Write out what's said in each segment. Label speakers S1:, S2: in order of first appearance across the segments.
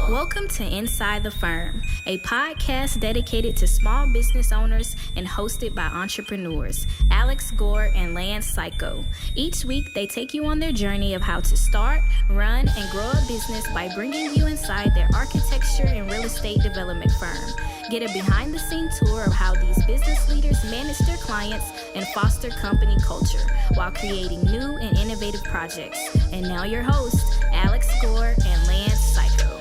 S1: Welcome to Inside the Firm, a podcast dedicated to small business owners and hosted by entrepreneurs, Alex Gore and Lance Cayko. Each week, they take you on their journey of how to start, run, and grow a business by bringing you inside their architecture and real estate development firm. Get a behind-the-scenes tour of how these business leaders manage their clients and foster company culture while creating new and innovative projects. And now your hosts, Alex Gore and Lance Cayko.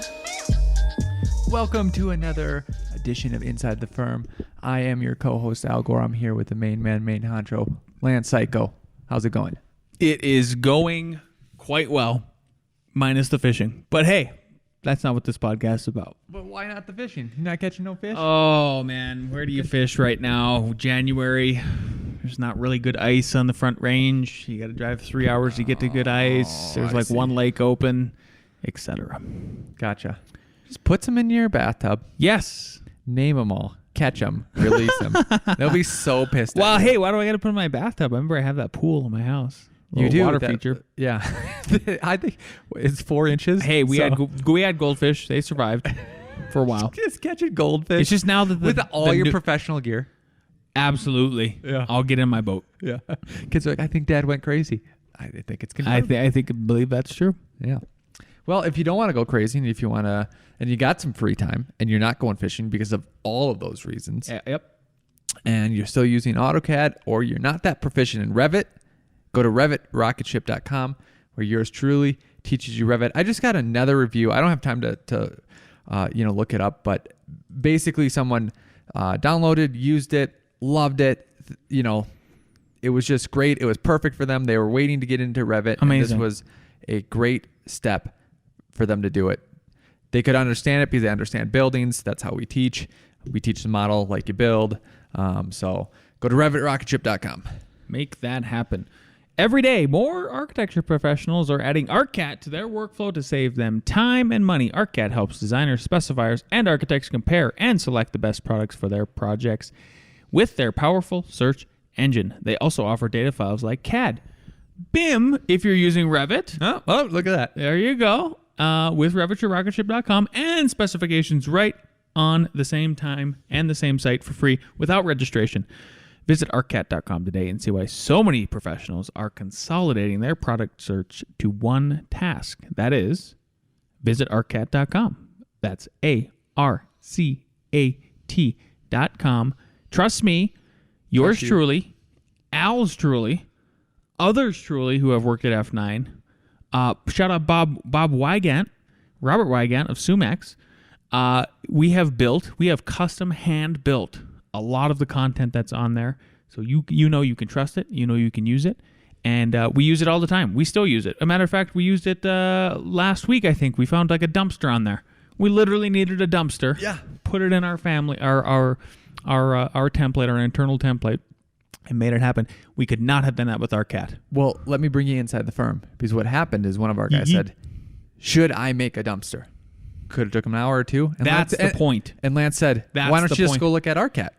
S2: Welcome to another edition of Inside the Firm. I am your co-host, Al Gore. I'm here with the main man, main honcho, Lance Cayko. How's it going?
S3: It is going quite well, minus the fishing. But hey, that's not what this podcast is about.
S2: But why not the fishing? You're not catching no fish?
S3: Oh, man. Where do you fish right now? January. There's not really good ice on the front range. You got to drive 3 hours to get to good ice. There's like one lake open, etc.
S2: Gotcha. Just put some in your bathtub.
S3: Yes.
S2: Name them all. Catch them. Release them. They'll be so pissed
S3: well,
S2: at you.
S3: hey, why do I got to put in my bathtub? I remember I have that pool in my house.
S2: You do?
S3: Water feature.
S2: Yeah. I think it's 4 inches.
S3: Hey, we had goldfish. They survived for a while.
S2: Just catching goldfish.
S3: It's just now that
S2: with all your professional gear.
S3: Absolutely.
S2: Yeah.
S3: I'll get in my boat.
S2: Yeah. Kids are like, I think Dad went crazy. I think it's confirmed.
S3: I believe that's true.
S2: Yeah. Well, if you don't want to go crazy, and if you want to, and you got some free time, and you're not going fishing because of all of those reasons,
S3: yep,
S2: and you're still using AutoCAD, or you're not that proficient in Revit, go to RevitRocketship.com, where yours truly teaches you Revit. I just got another review. I don't have time to look it up, but basically someone downloaded, used it, loved it. It was just great. It was perfect for them. They were waiting to get into Revit.
S3: Amazing.
S2: And this was a great step for them to do it. They could understand it because they understand buildings. That's how we teach. We teach the model like you build. So go to RevitRocketship.com.
S3: Make that happen. Every day, more architecture professionals are adding ARCAT to their workflow to save them time and money. ARCAT helps designers, specifiers, and architects compare and select the best products for their projects with their powerful search engine. They also offer data files like CAD. BIM, if you're using Revit.
S2: Oh, look at that.
S3: There you go. With RevitRocketship.com and specifications right on the same time and the same site for free without registration. Visit ARCAT.com today and see why so many professionals are consolidating their product search to one task. That is, visit ARCAT.com. That's ARCAT.com. Trust me, yours truly, Al's truly, others truly who have worked at F9. Shout out Bob Wygant, Robert Wygant of Sumax. We have custom hand built a lot of the content that's on there. So you can trust it. You can use it. And we use it all the time. We still use it. A matter of fact, we used it last week, I think. We found like a dumpster on there. We literally needed a dumpster.
S2: Yeah.
S3: Put it in our family, our template, our internal template, and made it happen. We could not have done that with ARCAT.
S2: Well, let me bring you inside the firm, because what happened is one of our guys said, should I make a dumpster? Could have took him an hour or two. And
S3: that's the point.
S2: And Lance said, why don't you just go look at ARCAT?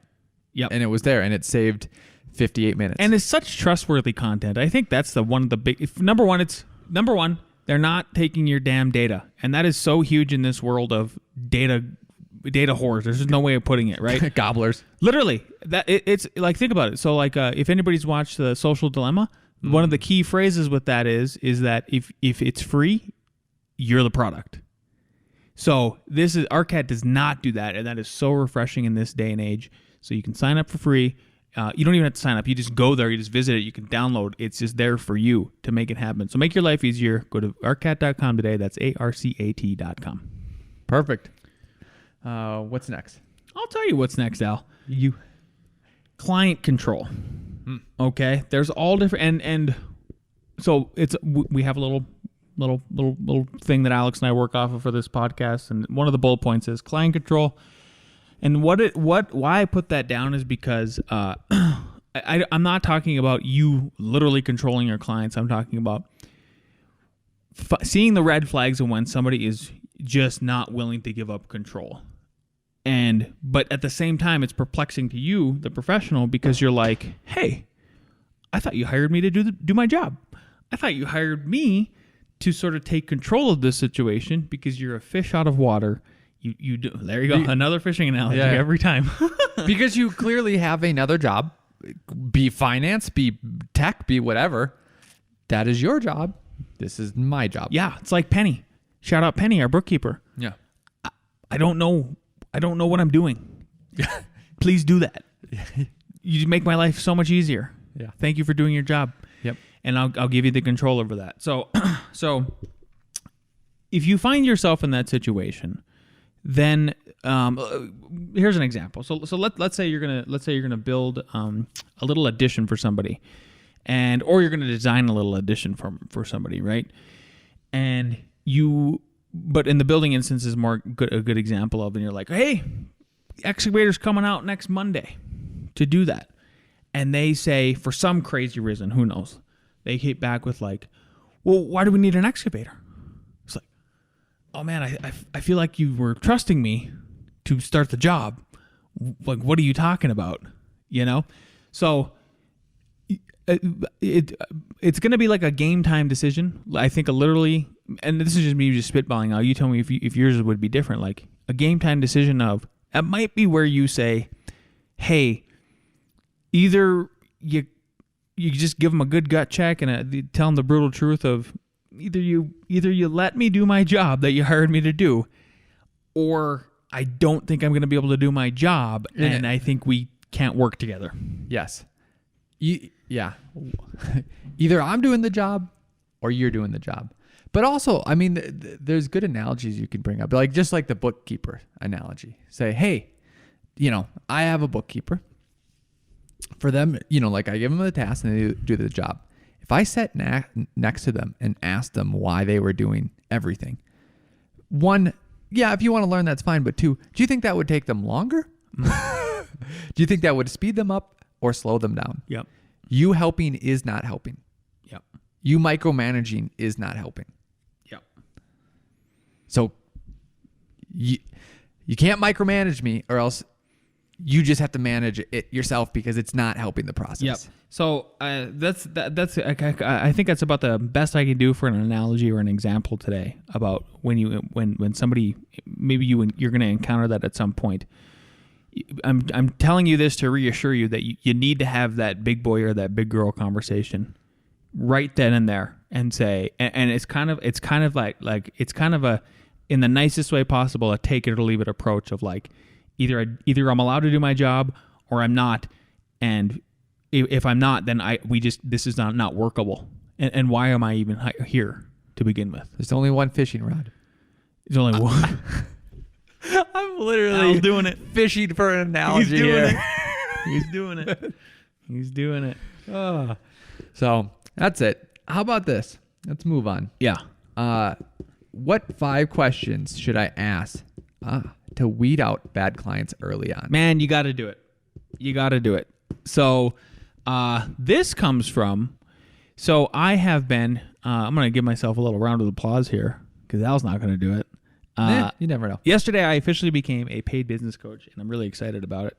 S3: Yep.
S2: And it was there, and it saved 58 minutes.
S3: And it's such trustworthy content. I think that's one of the big... Number one, they're not taking your damn data. And that is so huge in this world of data whores. There's just no way of putting it, right?
S2: Gobblers.
S3: Literally. It's like, think about it. So like if anybody's watched The Social Dilemma, one of the key phrases with that is that if it's free, you're the product. So ARCAT does not do that, and that is so refreshing in this day and age. So you can sign up for free. You don't even have to sign up. You just go there. You just visit it. You can download. It's just there for you to make it happen. So make your life easier. Go to ARCAT.com today. That's ARCAT.com.
S2: Perfect. What's next?
S3: I'll tell you what's next, Al. Client control. Okay? There's all different... And so we have a little thing that Alex and I work off of for this podcast, and one of the bullet points is client control. And why I put that down is because I'm not talking about you literally controlling your clients. I'm talking about seeing the red flags of when somebody is just not willing to give up control. But at the same time, it's perplexing to you, the professional, because you're like, hey, I thought you hired me to do my job. I thought you hired me to sort of take control of this situation because you're a fish out of water. You do. There you go. Another fishing analogy every time.
S2: Because you clearly have another job, be finance, be tech, be whatever. That is your job. This is my job.
S3: Yeah, it's like Penny. Shout out Penny, our bookkeeper.
S2: Yeah.
S3: I don't know what I'm doing. Please do that. You make my life so much easier.
S2: Yeah.
S3: Thank you for doing your job.
S2: Yep.
S3: And I'll give you the control over that. So if you find yourself in that situation, then here's an example. So let's say you're gonna build a little addition for somebody, or you're gonna design a little addition for somebody, right? But in the building instance is a good example of, and you're like, hey, excavator's coming out next Monday to do that, and they say for some crazy reason, who knows, they hit back with like, well, why do we need an excavator? It's like, oh man, I feel like you were trusting me to start the job. Like, what are you talking about? You know? So it's going to be like a game time decision. I think literally, and this is just me just spitballing now. You tell me if yours would be different. Like a game time decision of, it might be where you say, hey, either you just give them a good gut check and tell them the brutal truth of either you let me do my job that you hired me to do, or I don't think I'm going to be able to do my job, and I think we can't work together.
S2: Yes. Yeah. Either I'm doing the job or you're doing the job. But also, I mean, there's good analogies you can bring up, like just like the bookkeeper analogy. Say, hey, I have a bookkeeper. For them, like I give them the task and they do the job. If I sat next to them and asked them why they were doing everything, one, yeah, if you want to learn, that's fine. But two, do you think that would take them longer? Do you think that would speed them up or slow them down?
S3: Yep.
S2: You helping is not helping.
S3: Yep.
S2: You micromanaging is not helping.
S3: Yep.
S2: So you can't micromanage me, or else you just have to manage it yourself because it's not helping the process.
S3: Yep. So that's I think that's about the best I can do for an analogy or an example today about when somebody, maybe you're going to encounter that at some point. I'm telling you this to reassure you that you need to have that big boy or that big girl conversation right then and there, and say, and it's kind of a, in the nicest way possible, a take it or leave it approach of like, either I'm allowed to do my job or I'm not, and if I'm not, then this is not workable, and why am I even here to begin with?
S2: There's only one fishing rod.
S3: There's only one.
S2: I'm literally
S3: doing it.
S2: Fishing for an analogy.
S3: He's doing
S2: here.
S3: it. He's doing it. He's doing it.
S2: So that's it. How about this? Let's move on.
S3: Yeah.
S2: What 5 questions should I ask to weed out bad clients early on?
S3: Man, you got to do it. You got to do it. So this comes from, so I have been, I'm going to give myself a little round of applause here because Al's not going to do it.
S2: You never know.
S3: Yesterday, I officially became a paid business coach, and I'm really excited about it.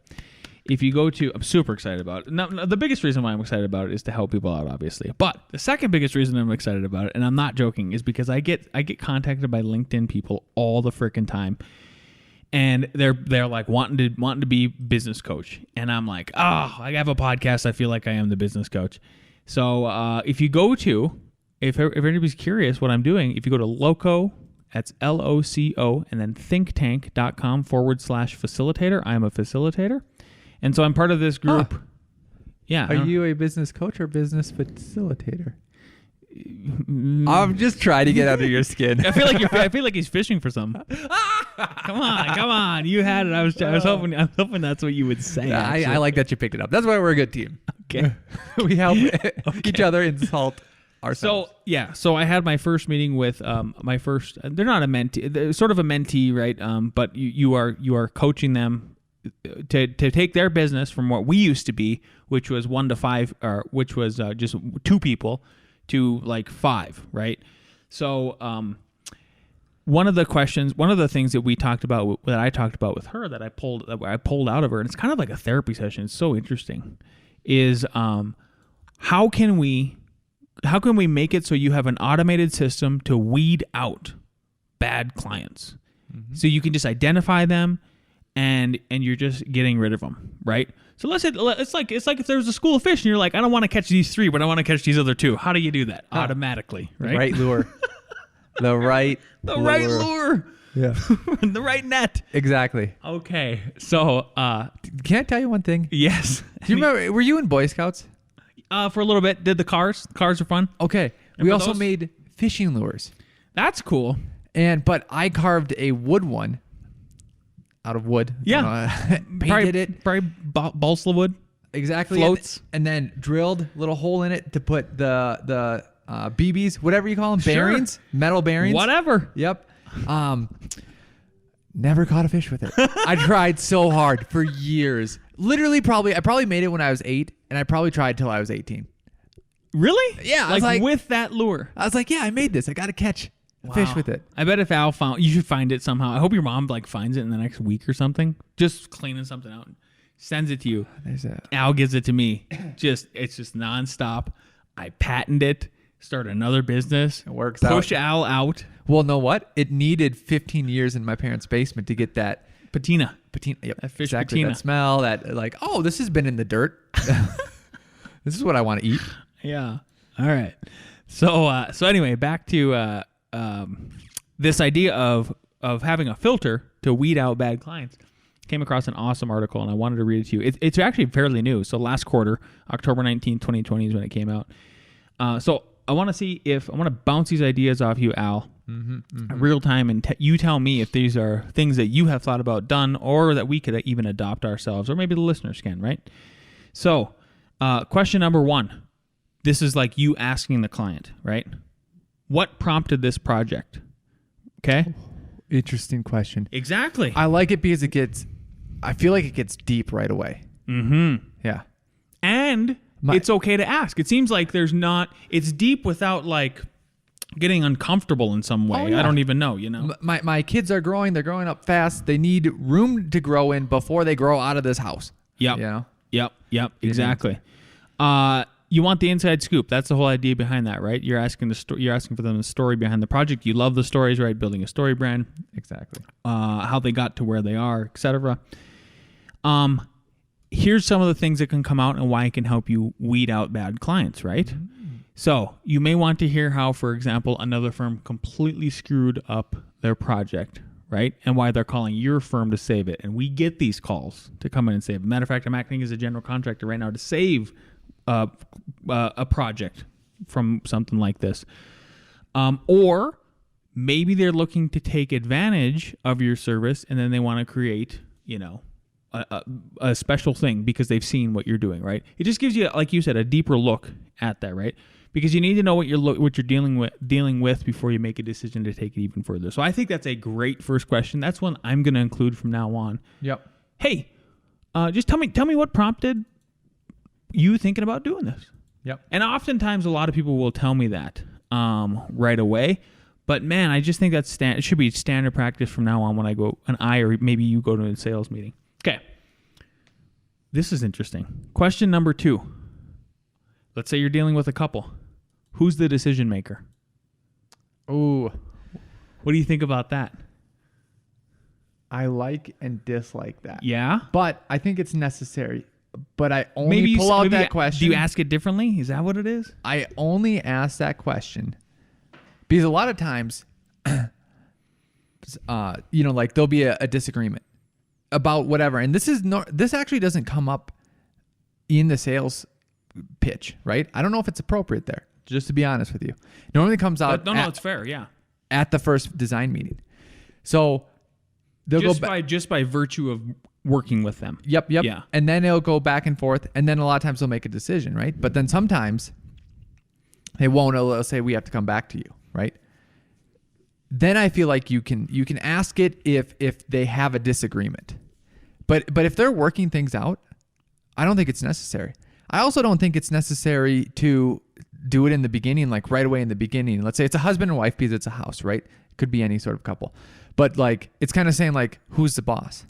S3: If you go to, I'm super excited about it. Now, the biggest reason why I'm excited about it is to help people out, obviously. But the second biggest reason I'm excited about it, and I'm not joking, is because I get contacted by LinkedIn people all the freaking time, and they're like wanting to be business coach, and I'm like, I have a podcast. I feel like I am the business coach. So if you go to, if anybody's curious what I'm doing, if you go to Loco. That's LOCO, and then thinktank.com/facilitator. I am a facilitator. And so I'm part of this group. Yeah.
S2: Are you a business coach or business facilitator? I'm just trying to get under your skin.
S3: I feel like he's fishing for something. Come on. You had it. I was hoping that's what you would say.
S2: I like that you picked it up. That's why we're a good team.
S3: Okay.
S2: We help each other insult ourselves.
S3: So I had my first meeting with my first. They're not a mentee, they're sort of a mentee, right? But you are coaching them to take their business from what we used to be, which was 1 to 5, or which was just 2 people, to like 5, right? So one of the things that I talked about with her that I pulled out of her, and it's kind of like a therapy session. It's so interesting. Is how can we how can we make it so you have an automated system to weed out bad clients? So you can just identify them and you're just getting rid of them, right? So let's say it's like if there's a school of fish and you're like, I don't want to catch these 3, but I want to catch these other 2. How do you do that? Automatically, right?
S2: Right lure. The right
S3: lure.
S2: Yeah.
S3: The right net.
S2: Exactly.
S3: Okay. So,
S2: Can I tell you one thing?
S3: yes.
S2: Do you remember, were you in Boy Scouts?
S3: For a little bit, did the cars. The cars are fun.
S2: Okay. We
S3: Remember
S2: also
S3: those?
S2: made fishing lures.
S3: That's cool.
S2: But I carved a wood one out of wood.
S3: Yeah.
S2: Painted it.
S3: Probably balsa wood.
S2: Exactly.
S3: Floats.
S2: And then drilled a little hole in it to put the BBs, whatever you call them,
S3: Sure.
S2: bearings, metal bearings.
S3: Whatever.
S2: Yep. Never caught a fish with it. I tried so hard for years. Literally, I probably made it when I was 8, and I probably tried till I was 18.
S3: Really?
S2: Yeah, I was like-
S3: with that lure.
S2: I was like, yeah, I made this. I got to catch a fish
S3: Wow.
S2: with it.
S3: I bet if Al found, you should find it somehow. I hope your mom finds it in the next week or something. Just cleaning something out, and sends it to you.
S2: There's a
S3: Al gives it to me. It's just nonstop. I patent it. Start another business.
S2: It works
S3: Push
S2: out.
S3: Al out.
S2: Well, know what? It needed 15 years in my parents' basement to get that
S3: Patina.
S2: patina. Yep,
S3: That fish
S2: exactly.
S3: patina.
S2: That smell. That like, oh, this has been in the dirt. This is what I want to eat.
S3: Yeah. All right. So anyway, back to this idea of having a filter to weed out bad clients. Came across an awesome article, and I wanted to read it to you. It's actually fairly new. So last quarter, October 19th, 2020 is when it came out. So I want to bounce these ideas off you, Al, real time, and you tell me if these are things that you have thought about, done, or that we could even adopt ourselves, or maybe the listeners can, right? So, question number 1. This is like you asking the client, right? What prompted this project? Okay.
S2: Interesting question.
S3: Exactly.
S2: I like it because I feel like it gets deep right away.
S3: Mm-hmm.
S2: Yeah.
S3: And it's okay to ask. It seems like it's deep without getting uncomfortable in some way.
S2: Oh, yeah.
S3: I don't even know,
S2: My kids are growing. They're growing up fast. They need room to grow in before they grow out of this house.
S3: Yep.
S2: You know?
S3: Yep. Exactly. You want the inside scoop. That's the whole idea behind that, right? You're asking you're asking for them the story behind the project. You love the stories, right? Building a story brand.
S2: Exactly.
S3: How they got to where they are, etc. Here's some of the things that can come out and why it can help you weed out bad clients, right? Mm-hmm. So you may want to hear how, for example, another firm completely screwed up their project, right? And why they're calling your firm to save it. And we get these calls to come in and save it. Matter of fact, I'm acting as a general contractor right now to save a project from something like this. Or maybe they're looking to take advantage of your service and then they want to create, a special thing because they've seen what you're doing, right? It just gives you, like you said, a deeper look at that, right? Because you need to know what you're dealing with before you make a decision to take it even further. So I think that's a great first question. That's one I'm going to include from now on.
S2: Yep.
S3: Hey, just tell me what prompted you thinking about doing this.
S2: Yep.
S3: And oftentimes a lot of people will tell me that right away. But man, I just think it should be standard practice from now on when I go, or maybe you go to a sales meeting. Okay. This is interesting. Question number 2. Let's say you're dealing with a couple. Who's the decision maker?
S2: Ooh.
S3: What do you think about that?
S2: I like and dislike that.
S3: Yeah?
S2: But I think it's necessary. But I only pull out that question.
S3: Do you ask it differently? Is that what it is?
S2: I only ask that question because a lot of times, there'll be a disagreement about whatever. And this actually doesn't come up in the sales pitch, right? I don't know if it's appropriate there, just to be honest with you. It normally comes out
S3: it's fair, yeah.
S2: at the first design meeting. So they'll
S3: just by virtue of working with them.
S2: Yep.
S3: Yeah.
S2: And then it'll go back and forth, and then a lot of times they'll make a decision, right? But then sometimes they won't. They'll say we have to come back to you, right? Then I feel like you can ask it if they have a disagreement, but if they're working things out, I don't think it's necessary. I also don't think it's necessary to do it in the beginning, like right away in the beginning. Let's say it's a husband and wife because it's a house, right? It could be any sort of couple, but it's kind of saying who's the boss?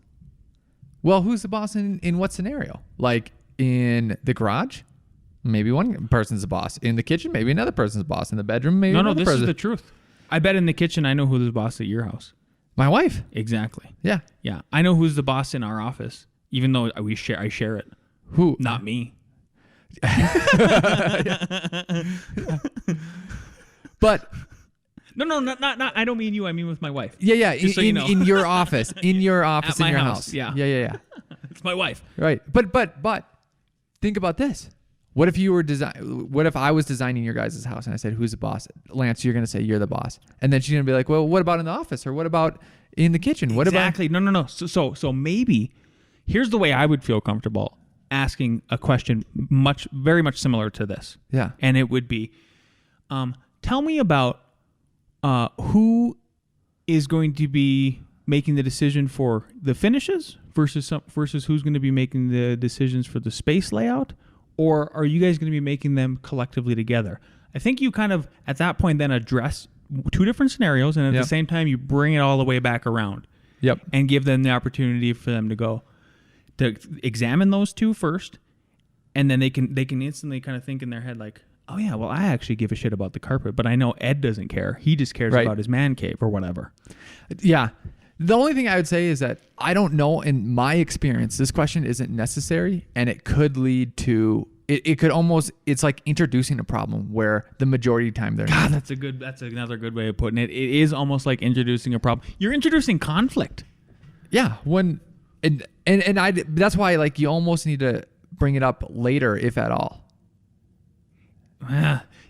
S2: Well, who's the boss in what scenario? Like in the garage? Maybe one person's the boss. In the kitchen, maybe another person's the boss. In the bedroom, maybe
S3: No,
S2: another
S3: this
S2: person.
S3: is the truth. I bet in the kitchen I know who's the boss at your house.
S2: My wife.
S3: Exactly.
S2: Yeah.
S3: Yeah. I know who's the boss in our office, even though I share it.
S2: Who?
S3: Not me.
S2: But
S3: No, not. I don't mean you. I mean with my wife.
S2: yeah.
S3: Just so you know.
S2: In your office. In your office,
S3: At my
S2: in your
S3: house,
S2: house.
S3: yeah.
S2: Yeah.
S3: It's my wife.
S2: Right. But think about this. What if I was designing your guys' house and I said, who's the boss? Lance, you're going to say you're the boss. And then she's going to be like, well, what about in the office? Or what about in the kitchen? What
S3: Exactly. No. So maybe here's the way I would feel comfortable asking a question very much similar to this.
S2: Yeah.
S3: And it would be, tell me about who is going to be making the decision for the finishes versus who's going to be making the decisions for the space layout, or are you guys going to be making them collectively together? I think you kind of at that point then address two different scenarios, and at
S2: Yep.
S3: the same time you bring it all the way back around.
S2: Yep.
S3: And give them the opportunity for them to examine those two first, and then they can instantly kind of think in their head like, oh yeah, well I actually give a shit about the carpet, but I know Ed doesn't care. He just cares
S2: Right.
S3: about his man cave or whatever.
S2: Yeah. The only thing I would say is that I don't know. In my experience, this question isn't necessary, and it could lead to it could almost, it's like introducing a problem where the majority of the time they're
S3: God,
S2: not.
S3: that's another good way of putting it. It is almost like introducing a problem. You're introducing conflict.
S2: Yeah. That's why like you almost need to bring it up later, if at all.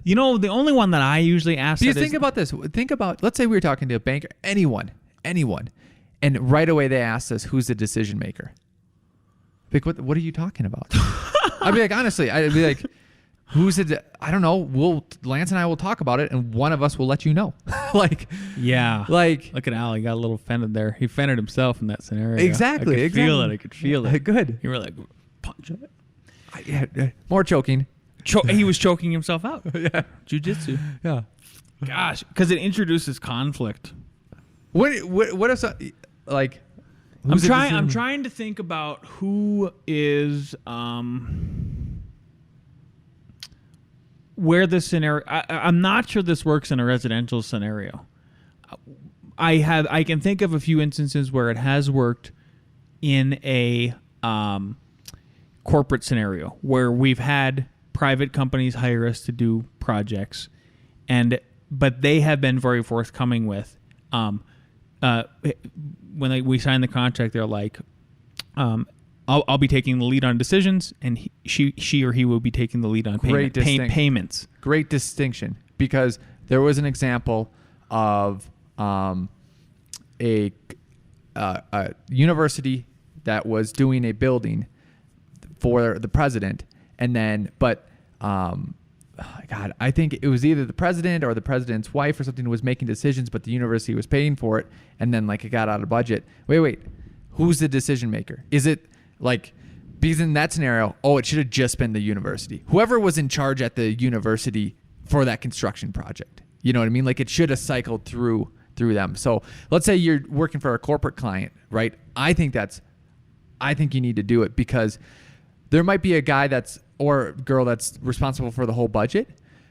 S3: You know, the only one that I usually ask
S2: Because
S3: that
S2: think about this. Think about, let's say we were talking to a banker, anyone, and right away they asked us, who's the decision maker? Like, what are you talking about? I'd be like, honestly, I'd be like, I don't know. Lance and I will talk about it, and one of us will let you know. Like,
S3: look at Al. He got a little offended there. He offended himself in that scenario.
S2: Exactly.
S3: I could feel it.
S2: Good.
S3: You were like, punch it.
S2: More choking.
S3: He was choking himself out.
S2: Yeah.
S3: Jiu-jitsu.
S2: Yeah.
S3: Gosh, because it introduces conflict.
S2: What if like?
S3: I'm trying to think about who is where the scenario. I'm not sure this works in a residential scenario. I can think of a few instances where it has worked in a corporate scenario where we've had private companies hire us to do projects, but they have been very forthcoming with when we sign the contract, they're like, I'll be taking the lead on decisions, and she or he will be taking the lead on payments.
S2: Great distinction, because there was an example of a university that was doing a building for the president, and then God, I think it was either the president or the president's wife or something was making decisions, but the university was paying for it, and then like it got out of budget. Wait, who's the decision maker? Is it like, because in that scenario, it should have just been the university, whoever was in charge at the university for that construction project. You know what I mean? Like it should have cycled through them. So let's say you're working for a corporate client, right? I think you need to do it, because there might be a guy or girl that's responsible for the whole budget,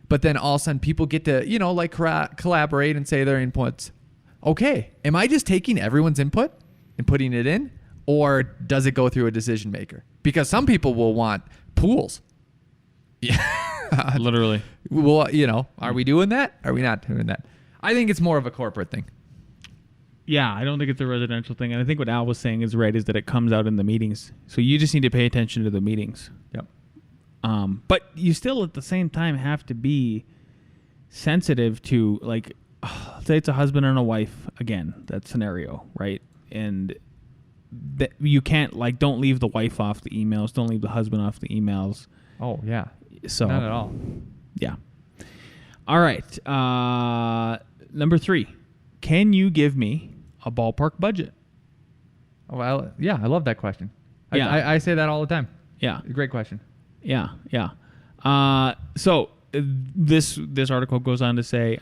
S2: but then all of a sudden people get to, like collaborate and say their inputs. Okay, am I just taking everyone's input and putting it in, or does it go through a decision maker? Because some people will want pools. Yeah,
S3: Literally.
S2: Well, are we doing that? Are we not doing that? I think it's more of a corporate thing.
S3: Yeah, I don't think it's a residential thing. And I think what Al was saying is right, is that it comes out in the meetings. So you just need to pay attention to the meetings.
S2: Yep.
S3: But you still at the same time have to be sensitive to, like, say it's a husband and a wife, again, that scenario, right? And that you can't, like, don't leave the wife off the emails. Don't leave the husband off the emails.
S2: Oh, yeah.
S3: So
S2: Not at all.
S3: Yeah. All right. Number 3. Can you give me a ballpark budget?
S2: Well, yeah, I love that question.
S3: Yeah.
S2: I say that all the time.
S3: Yeah.
S2: Great question.
S3: Yeah. So this article goes on to say,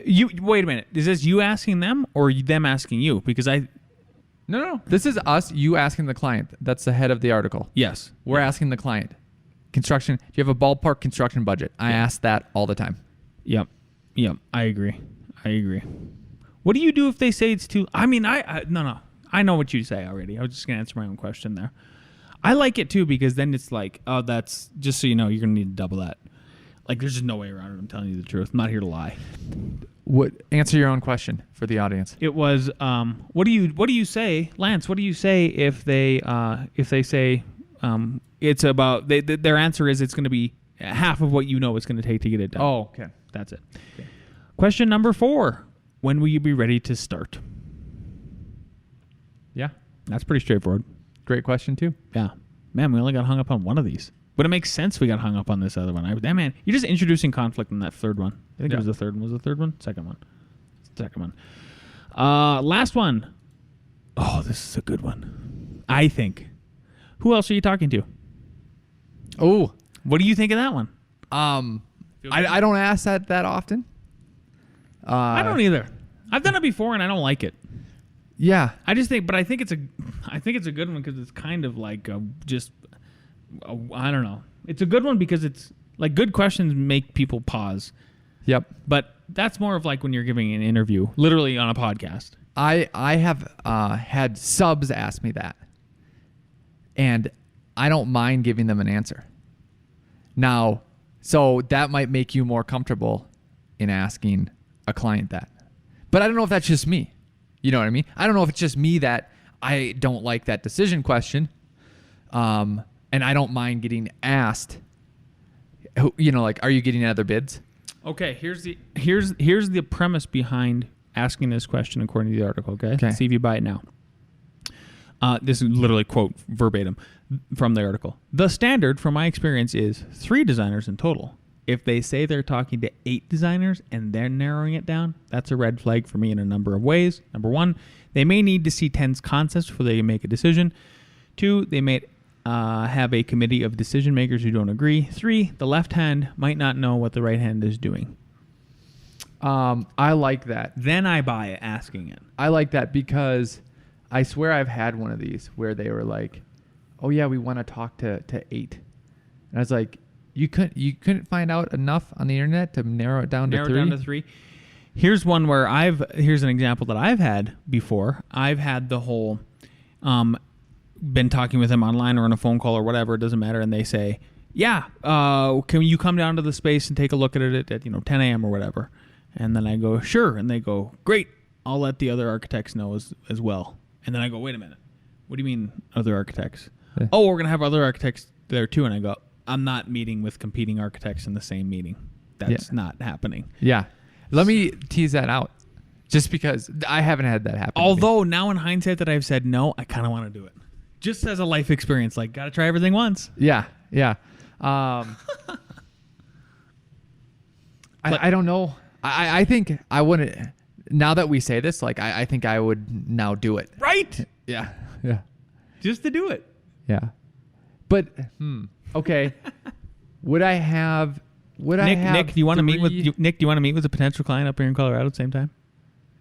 S3: you wait a minute. Is this you asking them or them asking you? Because
S2: No. This is you asking the client. That's the head of the article.
S3: Yes.
S2: We're asking the client. Construction. Do you have a ballpark construction budget? I ask that all the time.
S3: Yep. I agree. What do you do if they say it's too? I mean, no. I know what you say already. I was just gonna answer my own question there. I like it too because then it's like, oh, that's just so you know, you're gonna need to double that. Like, there's just no way around it. I'm telling you the truth. I'm not here to lie.
S2: Answer your own question for the audience.
S3: It was, what do you say, Lance? What do you say if they say it's about their answer is it's going to be half of what you know it's going to take to get it done?
S2: Oh, okay.
S3: That's it. Okay. Question number 4: when will you be ready to start?
S2: Yeah,
S3: that's pretty straightforward.
S2: Great question too.
S3: Yeah, man, we only got hung up on one of these. But it makes sense we got hung up on this other one. Man, you're just introducing conflict in that third one. I think it was the third one. Was the third one? Second one. Last one. Oh, this is a good one. I think. Who else are you talking to?
S2: Oh.
S3: What do you think of that one?
S2: I don't ask that often.
S3: I don't either. I've done it before and I don't like it.
S2: Yeah.
S3: I think it's a good one because it's kind of like I don't know. It's a good one because it's like good questions make people pause.
S2: Yep.
S3: But that's more of like when you're giving an interview, literally on a podcast.
S2: I have had subs ask me that, and I don't mind giving them an answer. Now, so that might make you more comfortable in asking a client that. But I don't know if that's just me. You know what I mean? I don't know if it's just me that I don't like that decision question. And I don't mind getting asked, like, are you getting other bids?
S3: Okay, here's the premise behind asking this question according to the article, okay? Let's see if you buy it now. This is literally quote verbatim from the article. The standard, from my experience, is 3 designers in total. If they say they're talking to 8 designers and they're narrowing it down, that's a red flag for me in a number of ways. Number 1, they may need to see 10 concepts before they make a decision. 2, they may have a committee of decision makers who don't agree. 3, the left hand might not know what the right hand is doing.
S2: I like that.
S3: Then I buy it, asking it.
S2: I like that because I swear I've had one of these where they were like, oh yeah, we want to talk to 8. And I was like, you couldn't find out enough on the internet to narrow it down to 3?
S3: Here's one where here's an example that I've had before. I've had the whole been talking with them online or on a phone call or whatever, it doesn't matter, and they say, yeah, can you come down to the space and take a look at it at 10 a.m. or whatever? And then I go, sure. And they go, great, I'll let the other architects know as well. And then I go, wait a minute, what do you mean other architects? Yeah. Oh, we're going to have other architects there too. And I go, I'm not meeting with competing architects in the same meeting. That's not happening.
S2: Yeah. Let me tease that out just because I haven't had that happen.
S3: Although now in hindsight that I've said no, I kind of want to do it. Just as a life experience, like, got to try everything once.
S2: Yeah. I don't know. I think I wouldn't. Now that we say this, like, I think I would now do it.
S3: Right?
S2: Yeah.
S3: Just to do it.
S2: Yeah. But okay. Would I have?
S3: Nick, do you want to meet with Nick? Do you want to meet with a potential client up here in Colorado at the same time?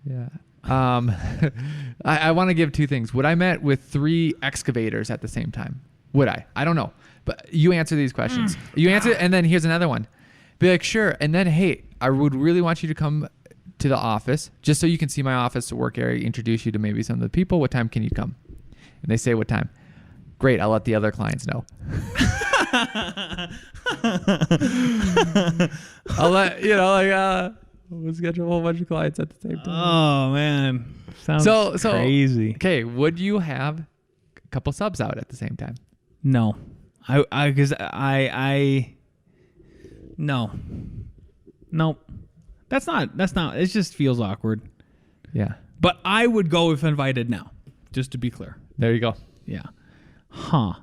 S2: Yeah. I want to give 2 things. Would I met with 3 excavators at the same time? Would I? I don't know. But you answer these questions. You answer, and then here's another one. Be like, sure. And then, hey, I would really want you to come to the office just so you can see my office, the work area, introduce you to maybe some of the people. What time can you come? And they say, what time? Great. I'll let the other clients know. I'll let, we'll schedule a whole bunch of clients at the same time.
S3: Oh, man. Sounds crazy.
S2: Okay. Would you have a couple subs out at the same time?
S3: No. No. Nope. That's not, it just feels awkward.
S2: Yeah.
S3: But I would go if invited now, just to be clear.
S2: There you go.
S3: Yeah. Huh.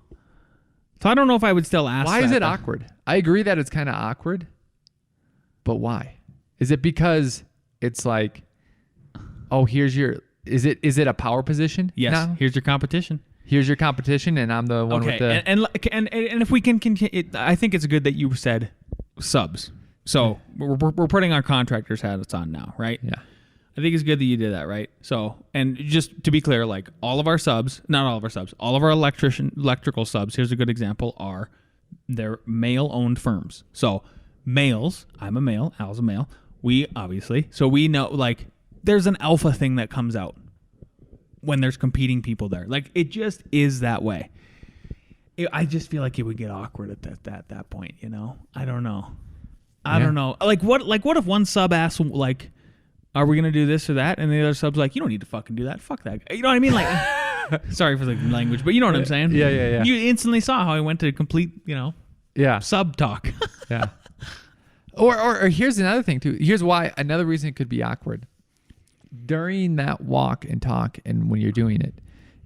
S3: So I don't know if I would still ask.
S2: Why is it awkward? I agree that it's kind of awkward, but why? Is it because it's like, oh, is it a power position?
S3: Yes.
S2: Now?
S3: Here's your competition.
S2: Here's your competition, and I'm the one with the...
S3: And if we can continue, I think it's good that you said subs. So we're putting our contractors' hats on now, right?
S2: Yeah.
S3: I think it's good that you did that, right? So, and just to be clear, like all of our subs, not all of our subs, all of our electrical subs, here's a good example, are They're male-owned firms. So males, I'm a male, Al's a male. We obviously, so we know, like, there's an alpha thing that comes out when there's competing people there. Like, it just is that way. I just feel like it would get awkward at that point, you know? I don't know. I don't know. Like what if one sub asks, like, are we going to do this or that? And the other sub's like, you don't need to fucking do that. Fuck that guy. You know what I mean? Like, sorry for the language, but you know what I'm saying?
S2: Yeah.
S3: You instantly saw how he went to complete, sub talk.
S2: Yeah. Or here's another thing too. Here's why another reason it could be awkward. During that walk and talk and when you're doing it,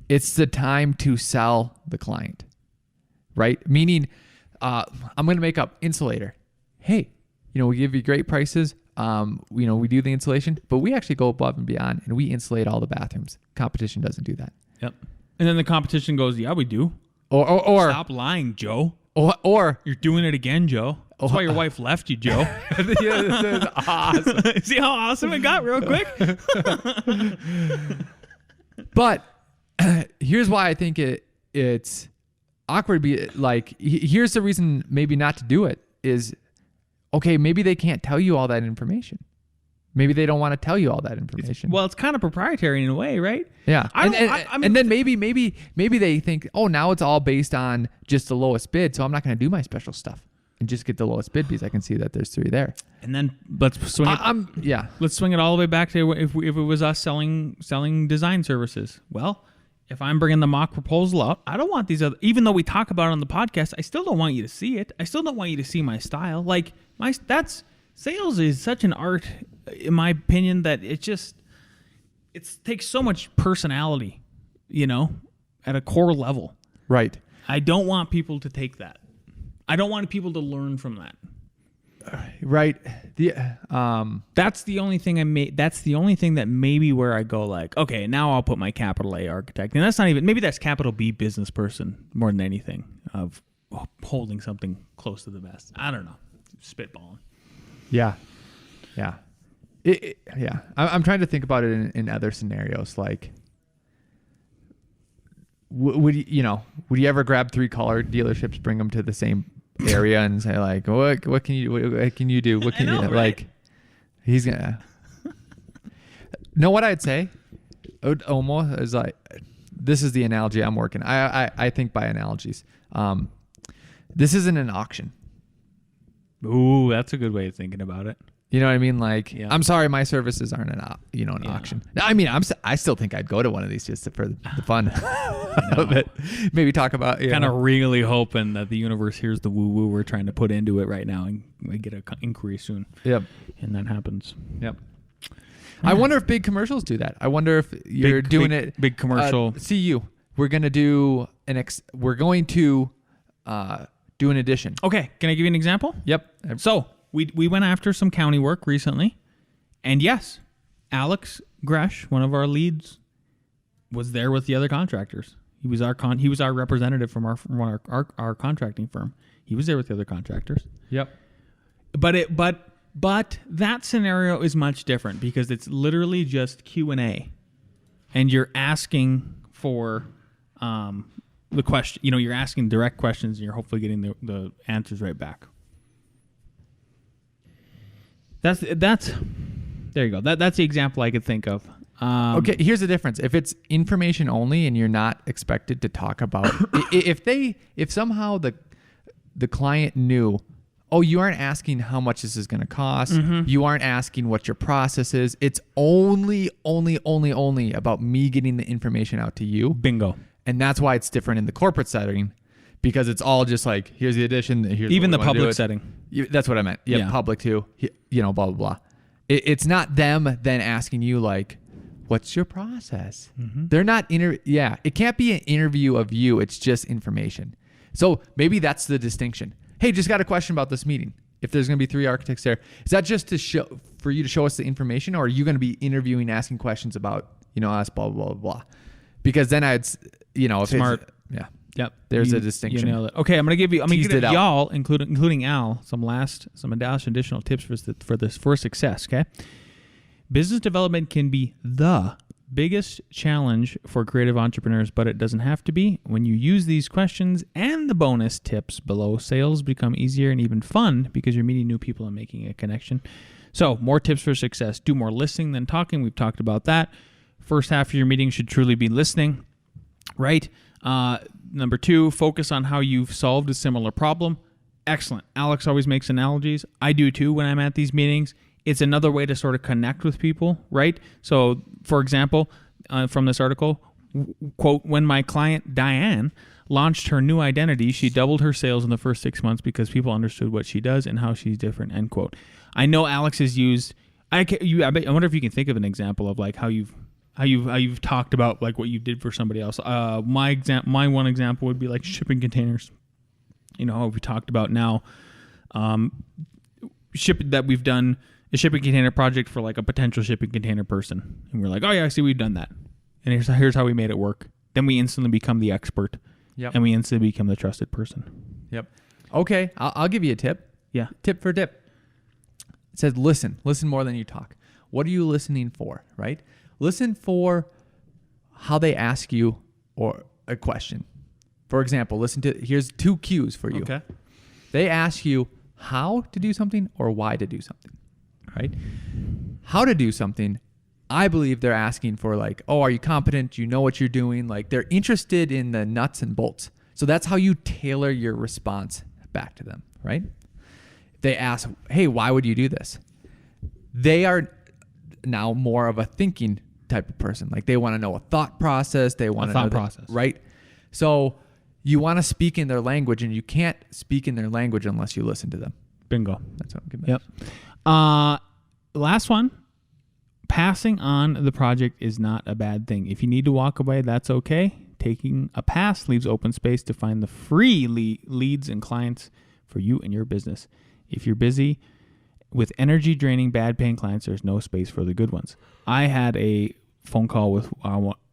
S2: it's the time to sell the client, right? Meaning, I'm going to make up insulator. Hey, we give you great prices. We do the insulation, but we actually go above and beyond and we insulate all the bathrooms. Competition doesn't do that.
S3: Yep. And then the competition goes, yeah, we do.
S2: Or
S3: stop lying, Joe.
S2: Or
S3: you're doing it again, Joe. That's why your wife left you, Joe.
S2: Yeah, this is awesome.
S3: See how awesome it got real quick?
S2: But here's why I think it's awkward. Here's the reason maybe not to do it is, okay, maybe they can't tell you all that information. Maybe they don't want to tell you all that information.
S3: It's kind of proprietary in a way, right?
S2: Yeah. And then maybe they think, oh, now it's all based on just the lowest bid, so I'm not going to do my special stuff and just get the lowest bid because I can see that there's 3 there.
S3: And then let's swing it. Let's swing it all the way back to if it was us selling design services. Well, if I'm bringing the mock proposal out, I don't want these other. Even though we talk about it on the podcast, I still don't want you to see it. I still don't want you to see my style. Like sales is such an art, in my opinion, that it takes so much personality, at a core level.
S2: Right.
S3: I don't want people to take that. I don't want people to learn from that.
S2: Right.
S3: That's the only thing that's the only thing that maybe where I go like, okay, now I'll put my capital A architect. And that's not even, maybe that's capital B business person more than anything of holding something close to the vest. I don't know. Spitballing.
S2: Yeah. Yeah. Yeah. I'm trying to think about it in other scenarios. Like, would you ever grab 3 car dealerships, bring them to the same area and say like, what can you do? What can you do?
S3: Right?
S2: Like, he's gonna know what I'd say. Almost is like, this is the analogy I'm working. I think by analogies. This isn't an auction.
S3: Ooh, that's a good way of thinking about it.
S2: You know what I mean? Like,
S3: yeah.
S2: I'm sorry, my services aren't an auction. I mean, I still think I'd go to one of these just for the fun of it. Maybe talk about
S3: kind of really hoping that the universe hears the woo woo we're trying to put into it right now, and we get an inquiry soon.
S2: Yep,
S3: and that happens.
S2: Yep. I wonder if big commercials do that. I wonder if you're doing it.
S3: Big commercial.
S2: CU. We're gonna do we're going to do an addition.
S3: Okay, can I give you an example?
S2: Yep.
S3: So. We went after some county work recently, and yes, Alex Gresh, one of our leads, was there with the other contractors. He was our representative from our contracting firm. He was there with the other contractors.
S2: Yep.
S3: But that scenario is much different because it's literally just Q&A, and you're asking for the question. You're asking direct questions, and you're hopefully getting the answers right back. That's there you go. That's the example I could think of.
S2: Okay, here's the difference. If it's information only and you're not expected to talk about if somehow the client knew, oh, you aren't asking how much this is going to cost. Mm-hmm. You aren't asking what your process is. It's only about me getting the information out to you.
S3: Bingo.
S2: And that's why it's different in the corporate setting. Because it's all just like, here's the addition. Here's
S3: even the public setting.
S2: That's what I meant. Yeah, public too. Blah, blah, blah. It's not them then asking you like, what's your process? Mm-hmm. They're not, it can't be an interview of you. It's just information. So maybe that's the distinction. Hey, just got a question about this meeting. If there's going to be 3 architects there, is that just for you to show us the information, or are you going to be interviewing, asking questions about, us, blah, blah, blah, blah? Because then if
S3: smart.
S2: Yeah.
S3: Yep.
S2: There's a distinction.
S3: You know that. Okay, I'm gonna give y'all, including Al, some additional tips for success. Okay. Business development can be the biggest challenge for creative entrepreneurs, but it doesn't have to be. When you use these questions and the bonus tips below, sales become easier and even fun because you're meeting new people and making a connection. So, more tips for success. Do more listening than talking. We've talked about that. First half of your meeting should truly be listening, right? Number 2, focus on how you've solved a similar problem. Excellent. Alex always makes analogies. I do too when I'm at these meetings. It's another way to sort of connect with people, right? So, for example, from this article, quote, when my client Diane launched her new identity, she doubled her sales in the first 6 months because people understood what she does and how she's different, end quote. I know Alex has used, I wonder if you can think of an example of like how you've talked about like what you did for somebody else. My one example would be like shipping containers. You know, we talked about now that we've done a shipping container project for like a potential shipping container person. And we're like, oh yeah, I see we've done that. And here's how we made it work. Then we instantly become the expert.
S2: Yep.
S3: And we instantly become the trusted person.
S2: Yep. Okay, I'll give you a tip.
S3: Yeah.
S2: Tip for tip. It says listen more than you talk. What are you listening for, right? Listen for how they ask you or a question. For example, here's 2 cues for you.
S3: Okay.
S2: They ask you how to do something or why to do something, right? How to do something, I believe they're asking for like, oh, are you competent? You know what you're doing? Like they're interested in the nuts and bolts. So that's how you tailor your response back to them, right? They ask, hey, why would you do this? They are now more of a thinking type of person. Like they want to know a thought process. They want to know
S3: process,
S2: right? So you want to speak in their language, and you can't speak in their language unless you listen to them.
S3: Bingo.
S2: That's what I'm giving.
S3: Yep. Last one. Passing on the project is not a bad thing. If you need to walk away, that's okay. Taking a pass leaves open space to find the free leads and clients for you and your business. If you're busy with energy-draining, bad-paying clients, there's no space for the good ones. I had a phone call with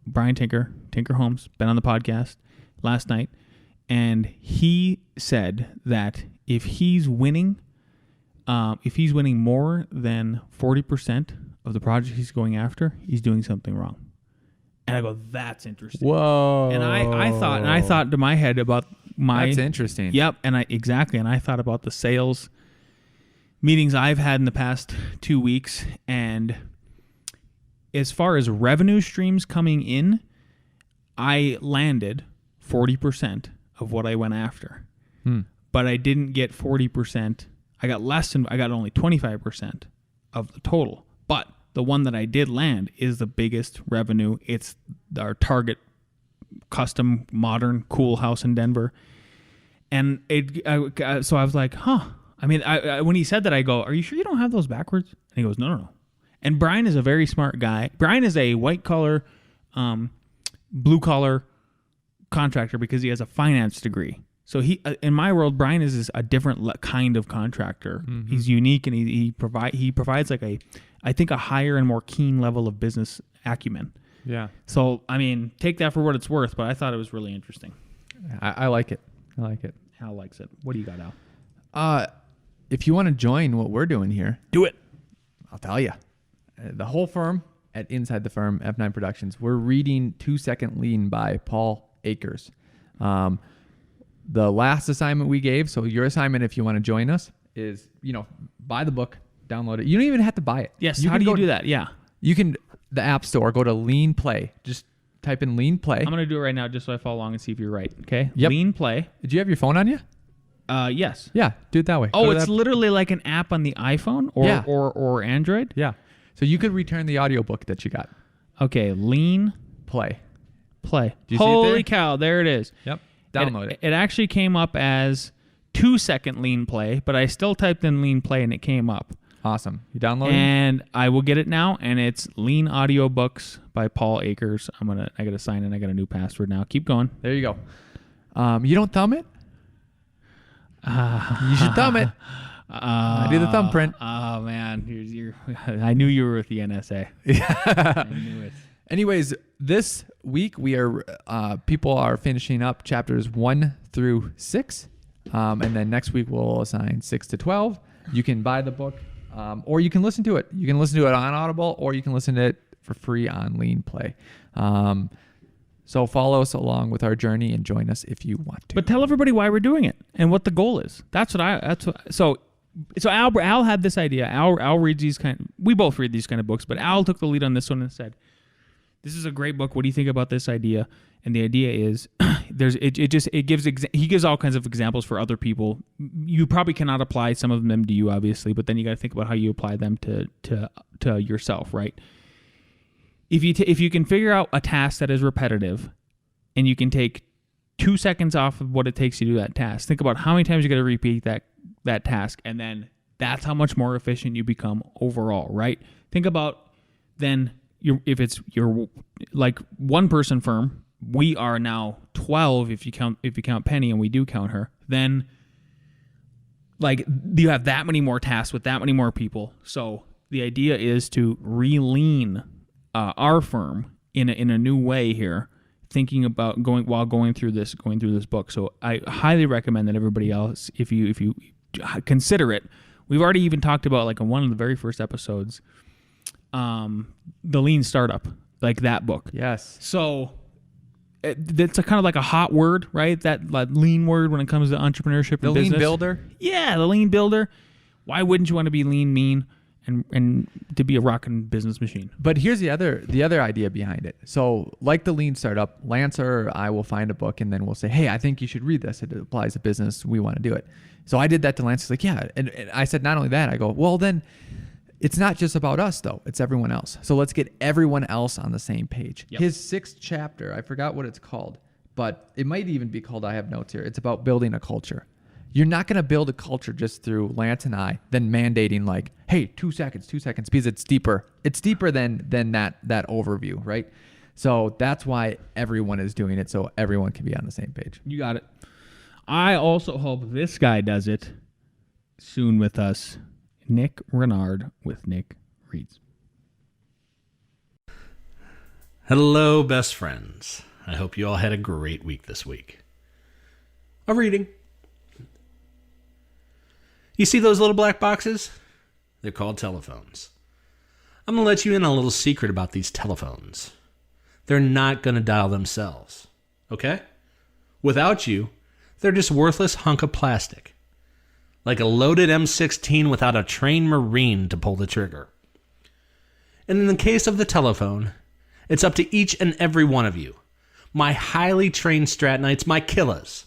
S3: Brian Tinker Holmes, been on the podcast last night, and he said that if he's winning more than 40% of the project he's going after, he's doing something wrong. And I go, that's interesting.
S2: Whoa.
S3: And I thought to my head about
S2: that's interesting.
S3: Yep. And I thought about the sales meetings I've had in the past 2 weeks. And as far as revenue streams coming in, I landed 40% of what I went after. But I didn't get 40%. I got only 25% of the total. But the one that I did land is the biggest revenue. It's our target custom, modern, cool house in Denver. And so I was like, huh. I mean, when he said that, I go, are you sure you don't have those backwards? And he goes, no. And Brian is a very smart guy. Brian is a white-collar, blue-collar contractor because he has a finance degree. So he, in my world, Brian is a different kind of contractor. Mm-hmm. He's unique, and he provides like I think a higher and more keen level of business acumen.
S2: Yeah.
S3: So I mean, take that for what it's worth. But I thought it was really interesting.
S2: I like it.
S3: Al likes it. What do you got, Al?
S2: If you want to join what we're doing here,
S3: do it.
S2: I'll tell you. The whole firm at Inside the Firm, F9 Productions, we're reading 2 Second Lean by Paul Akers. The last assignment we gave, so your assignment if you want to join us is, buy the book, download it. You don't even have to buy it.
S3: Yes. How do you do that? Yeah.
S2: You can, the App Store, go to Lean Play. Just type in Lean Play.
S3: I'm going to do it right now just so I follow along and see if you're right. Okay?
S2: Yep.
S3: Lean Play.
S2: Did you have your phone on you?
S3: Yes.
S2: Yeah, do it that way.
S3: Oh, it's literally like an app on the iPhone or Android?
S2: Yeah. So you could return the audiobook that you got.
S3: Okay, Lean
S2: Play.
S3: Do you see it there?
S2: Holy
S3: cow, there it is.
S2: Yep. Download it.
S3: It actually came up as 2 Second Lean Play, but I still typed in Lean Play and it came up.
S2: Awesome. You download it?
S3: And I will get it now, and it's Lean Audiobooks by Paul Akers. I got to sign in. I got a new password now. Keep going.
S2: There you go. You don't thumb it? You should thumb it. I do the thumbprint.
S3: Oh man, I knew you were with the NSA. I knew it.
S2: Anyways, this week we are people are finishing up chapters 1 through 6, and then next week we'll assign 6 to 12. You can buy the book Or you can listen to it. You can listen to it on Audible, or you can listen to it for free on Lean Play. So follow us along with our journey and join us if you want to.
S3: But tell everybody why we're doing it and what the goal is. So Al had this idea. Al reads these we both read these kind of books, but Al took the lead on this one and said, "This is a great book. What do you think about this idea?" And the idea is, he gives all kinds of examples for other people. You probably cannot apply some of them to you, obviously, but then you got to think about how you apply them to yourself, right? If you can figure out a task that is repetitive, and you can take 2 seconds off of what it takes to do that task, think about how many times you got to repeat that task, and then that's how much more efficient you become overall, right? Think about then if it's your like one person firm. We are now 12 if you count Penny, and we do count her. Then like you have that many more tasks with that many more people. So the idea is to re-lean our firm in a new way here, thinking about going through this book. So I highly recommend that everybody else, if you consider it. We've already even talked about, like, in one of the very first episodes, the Lean Startup, like that book.
S2: Yes.
S3: So it's a kind of like a hot word, right? That lean word when it comes to entrepreneurship and business.
S2: The Lean Builder?
S3: Yeah, the Lean Builder. Why wouldn't you want to be lean, mean, and to be a rockin' business machine?
S2: But here's the other idea behind it. So like the Lean Startup, Lance or I will find a book, and then we'll say, hey, I think you should read this. It applies to business. We want to do it. So I did that to Lance. He's like, yeah. And I said, not only that, I go, well, then it's not just about us, though. It's everyone else. So let's get everyone else on the same page.
S3: Yep.
S2: His 6th chapter, I forgot what it's called, but it might even be called, I have notes here. It's about building a culture. You're not going to build a culture just through Lance and I, then mandating like, hey, 2 seconds, because it's deeper. It's deeper than that overview, right? So that's why everyone is doing it, so everyone can be on the same page.
S3: You got it. I also hope this guy does it soon with us. Nick Renard with Nick Reads.
S4: Hello, best friends. I hope you all had a great week this week of reading. You see those little black boxes? They're called telephones. I'm going to let you in on a little secret about these telephones. They're not going to dial themselves, okay? Without you, they're just worthless hunk of plastic. Like a loaded M16 without a trained Marine to pull the trigger. And in the case of the telephone, it's up to each and every one of you, my highly trained Strat Knights, my killers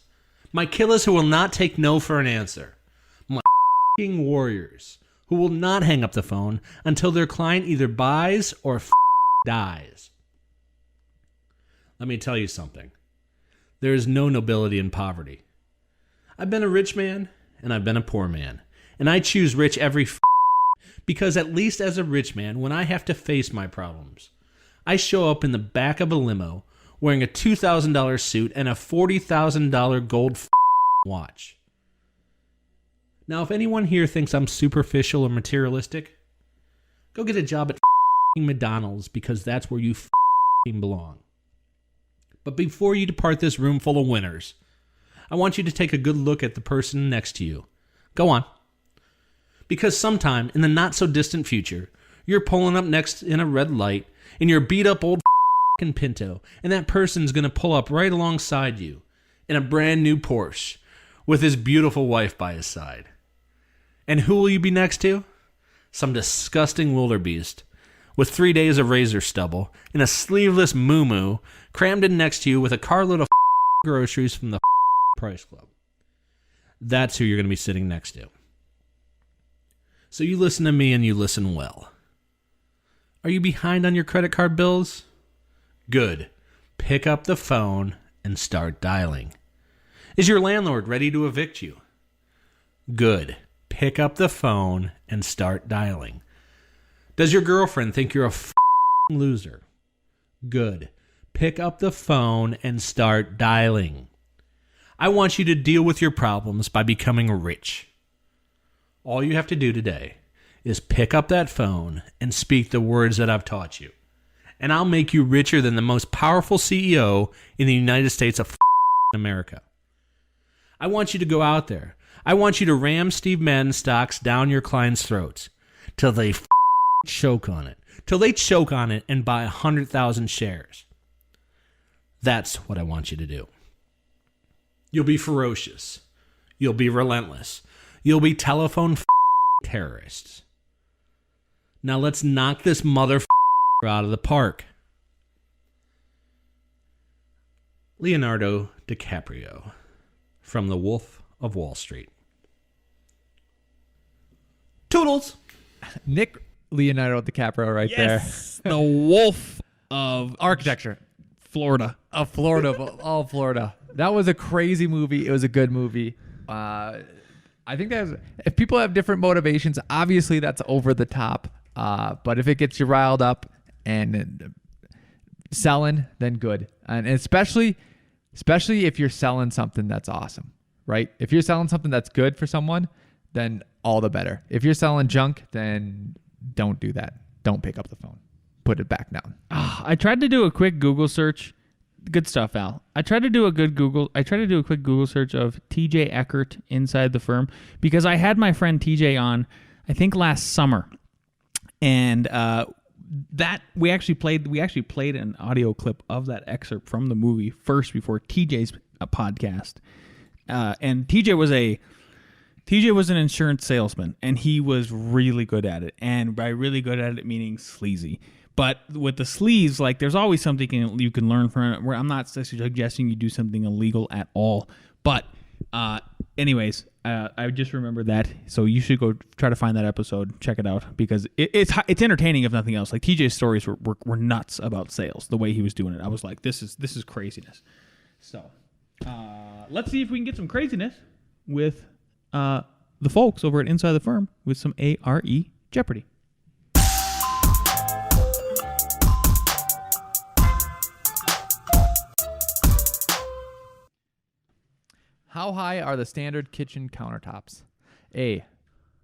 S4: who will not take no for an answer, my warriors who will not hang up the phone until their client either buys or dies. Let me tell you something. There is no nobility in poverty. I've been a rich man, and I've been a poor man. And I choose rich every because at least as a rich man, when I have to face my problems, I show up in the back of a limo wearing a $2,000 suit and a $40,000 gold watch. Now, if anyone here thinks I'm superficial or materialistic, go get a job at McDonald's, because that's where you belong. But before you depart this room full of winners, I want you to take a good look at the person next to you. Go on. Because sometime in the not-so-distant future, you're pulling up next in a red light in your beat-up old Pinto, and that person's going to pull up right alongside you in a brand-new Porsche with his beautiful wife by his side. And who will you be next to? Some disgusting wildebeest with 3 days of razor stubble and a sleeveless moo-moo crammed in next to you with a carload of groceries from the Price Club. That's who you're going to be sitting next to. So you listen to me, and you listen well. Are you behind on your credit card bills? Good. Pick up the phone and start dialing. Is your landlord ready to evict you? Good. Pick up the phone and start dialing. Does your girlfriend think you're a loser? Good. Pick up the phone and start dialing. I want you to deal with your problems by becoming rich. All you have to do today is pick up that phone and speak the words that I've taught you. And I'll make you richer than the most powerful CEO in the United States of America. I want you to go out there. I want you to ram Steve Madden stocks down your clients' throats. till they choke on it. Till they choke on it and buy 100,000 shares. That's what I want you to do. You'll be ferocious. You'll be relentless. You'll be telephone terrorists. Now let's knock this mother out of the park. Leonardo DiCaprio from The Wolf of Wall Street. Toodles.
S2: Nick Leonardo DiCaprio right
S3: Yes, the Wolf of
S2: there. Architecture.
S3: Florida.
S2: Of Florida. All Florida. That was a crazy movie. It was a good movie. I think if people have different motivations, obviously that's over the top. But if it gets you riled up and selling, then good. And especially if you're selling something that's awesome, right? If you're selling something that's good for someone, then all the better. If you're selling junk, then don't do that. Don't pick up the phone. Put it back down.
S3: I tried to do a quick Google search. Good stuff, Al. I tried to do a quick Google search of TJ Eckert inside the firm because I had my friend TJ on, I think last summer, and that we actually played an audio clip of that excerpt from the movie first before TJ's podcast, and TJ was an insurance salesman, and he was really good at it, and by really good at it meaning sleazy. But with the sleaze, like there's always something you can learn from it. Where I'm not suggesting you do something illegal at all. But anyways, I just remembered that. So you should go try to find that episode, check it out, because it's entertaining if nothing else. Like TJ's stories were nuts about sales. The way he was doing it, I was like, this is craziness. So let's see if we can get some craziness with the folks over at Inside the Firm with some A.R.E. Jeopardy.
S2: How high are the standard kitchen countertops? A,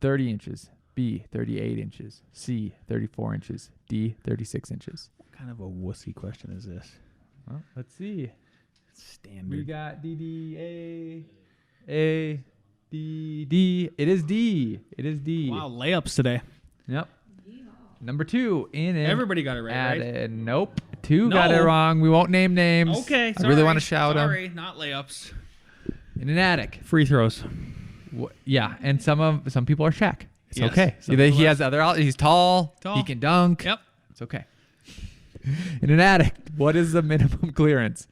S2: 30 inches. B, 38 inches. C, 34 inches. D, 36 inches.
S3: What kind of a wussy question is this?
S2: Well, let's see.
S3: Standard.
S2: We got D, A, D. It is D.
S3: Wow, layups today.
S2: Yep. Number 2 in it.
S3: Everybody got it right?
S2: Nope. 2 got it wrong. We won't name names.
S3: Okay,
S2: I really want to shout them.
S3: Sorry, not layups.
S2: In an attic.
S3: Free throws.
S2: Yeah, and some people are Shaq. It's
S3: Yes,
S2: okay.
S3: some people
S2: He
S3: are-
S2: has other. He's tall. He can dunk.
S3: Yep.
S2: It's okay. In an attic, what is the minimum clearance?